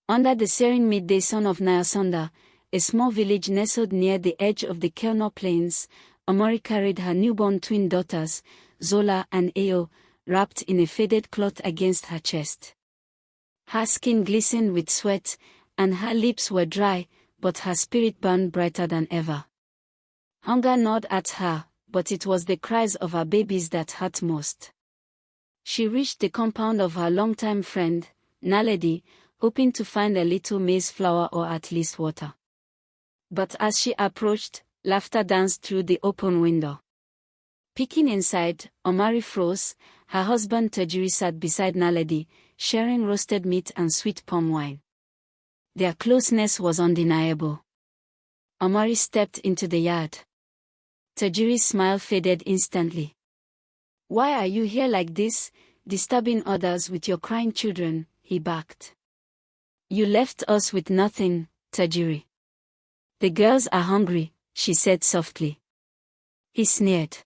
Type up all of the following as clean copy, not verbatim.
Under the serene midday sun of Nyasanda, a small village nestled near the edge of the Kelno Plains, Omori carried her newborn twin daughters, Zola and Ayo, wrapped in a faded cloth against her chest. Her skin glistened with sweat, and her lips were dry, but her spirit burned brighter than ever. Hunger gnawed at her, but it was the cries of her babies that hurt most. She reached the compound of her longtime friend, Naledi, hoping to find a little maize flour or at least water. But as she approached, laughter danced through the open window. Peeking inside, Omari froze. Her husband Tajiri sat beside Naledi, sharing roasted meat and sweet palm wine. Their closeness was undeniable. Omari stepped into the yard. Tajiri's smile faded instantly. "Why are you here like this, disturbing others with your crying children?" he barked. "You left us with nothing, Tajiri." "The girls are hungry," she said softly. He sneered.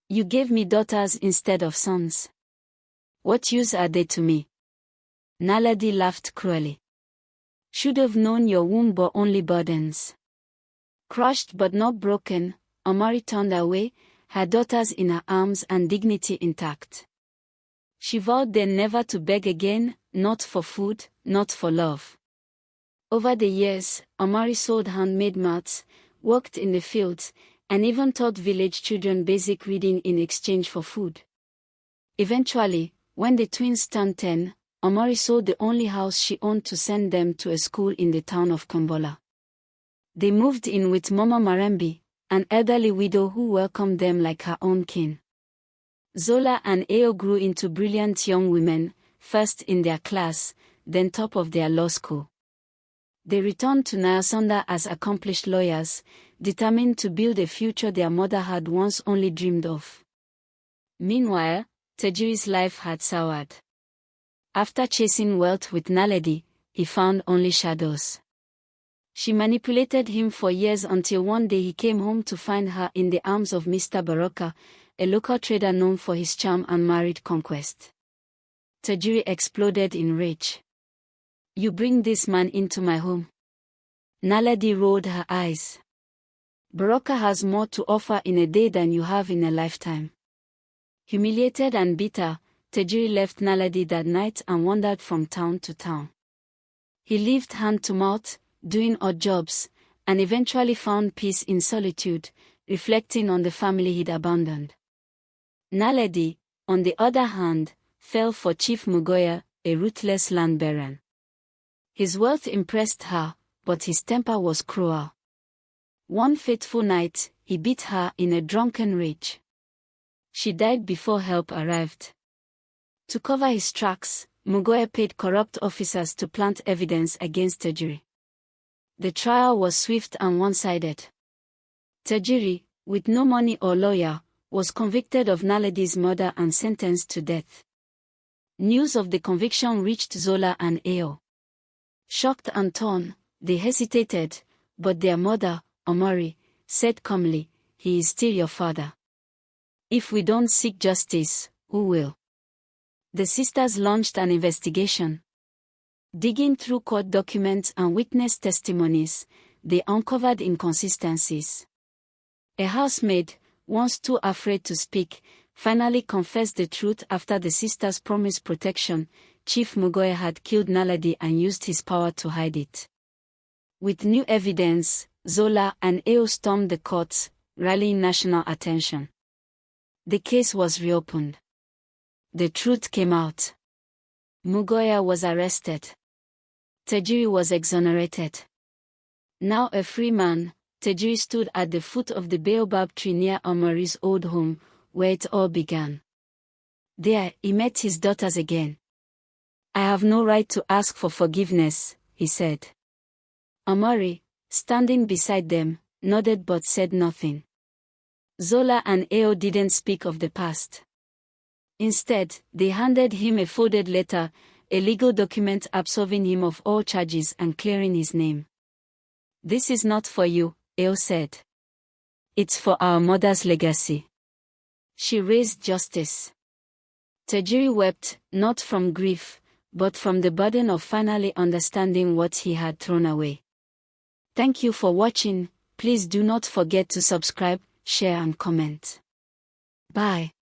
"You gave me daughters instead of sons. What use are they to me?" Naledi laughed cruelly. "Should have known your womb bore only burdens." Crushed but not broken, Omari turned away, her daughters in her arms and dignity intact. She vowed then never to beg again, not for food, not for love. Over the years, Omari sold handmade mats, worked in the fields, and even taught village children basic reading in exchange for food. Eventually, when the twins turned 10, Omari sold the only house she owned to send them to a school in the town of Kambola. They moved in with Mama Marembi, an elderly widow who welcomed them like her own kin. Zola and Ayo grew into brilliant young women, first in their class, then top of their law school. They returned to Nyasanda as accomplished lawyers, determined to build a future their mother had once only dreamed of. Meanwhile, Tajiri's life had soured. After chasing wealth with Naledi, he found only shadows. She manipulated him for years until one day he came home to find her in the arms of Mr. Baraka, a local trader known for his charm and married conquest. Tajiri exploded in rage. "You bring this man into my home?" Naledi rolled her eyes. "Baraka has more to offer in a day than you have in a lifetime." Humiliated and bitter, Tajiri left Naledi that night and wandered from town to town. He lived hand to mouth, doing odd jobs, and eventually found peace in solitude, reflecting on the family he'd abandoned. Naledi, on the other hand, fell for Chief Mugoya, a ruthless land baron. His wealth impressed her, but his temper was cruel. One fateful night, he beat her in a drunken rage. She died before help arrived. To cover his tracks, Mugoya paid corrupt officers to plant evidence against Tajiri. The trial was swift and one-sided. Tajiri, with no money or lawyer, was convicted of Naledi's murder and sentenced to death. News of the conviction reached Zola and Ayo. Shocked and torn, they hesitated, but their mother, Omari, said calmly, "He is still your father. If we don't seek justice, who will?" The sisters launched an investigation. Digging through court documents and witness testimonies, they uncovered inconsistencies. A housemaid, once too afraid to speak, finally confessed the truth after the sisters promised protection. Chief Mugoya had killed Naledi and used his power to hide it. With new evidence, Zola and Ayo stormed the courts, rallying national attention. The case was reopened. The truth came out. Mugoya was arrested. Tajiri was exonerated. Now a free man, Tajiri stood at the foot of the baobab tree near Omari's old home, where it all began. There, he met his daughters again. "I have no right to ask for forgiveness," he said. Omari, standing beside them, nodded but said nothing. Zola and Ayo didn't speak of the past. Instead, they handed him a folded letter, a legal document absolving him of all charges and clearing his name. "This is not for you," Ayo said. "It's for our mother's legacy. She raised justice." Tajiri wept, not from grief, but from the burden of finally understanding what he had thrown away. Thank you for watching. Please do not forget to subscribe, share and comment. Bye.